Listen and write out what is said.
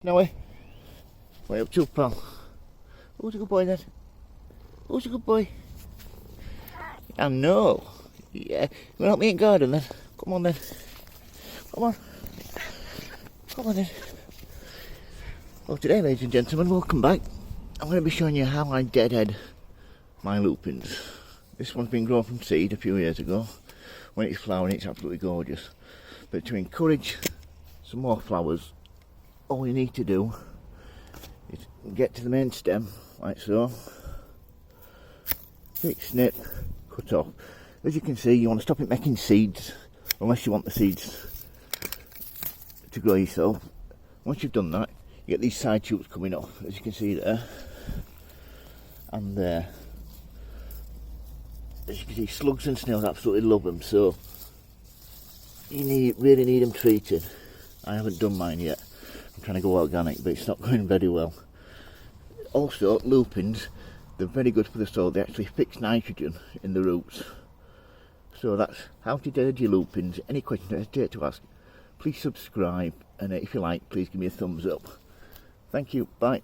No way. Way up to, pal. Who's a good boy then? Who's a good boy? I know. Yeah. You want to help me in garden then? Come on then. Come on. Come on then. Well, today, ladies and gentlemen, welcome back. I'm going to be showing you how I deadhead my lupins. This one's been grown from seed a few years ago. When it's flowering, it's absolutely gorgeous. But to encourage some more flowers, all you need to do is get to the main stem, like so. Big snip, cut off. As you can see, you want to stop it making seeds, unless you want the seeds to grow yourself. Once you've done that, you get these side shoots coming off, as you can see there, and there. As you can see, slugs and snails absolutely love them, so you really need them treated. I haven't done mine yet. I'm trying to go organic, but it's not going very well. Also, lupins, they're very good for the soil. They actually fix nitrogen in the roots. So that's how to deadhead your lupins. Any questions, don't hesitate to ask. Please subscribe, and if you like, please give me a thumbs up. Thank you. Bye.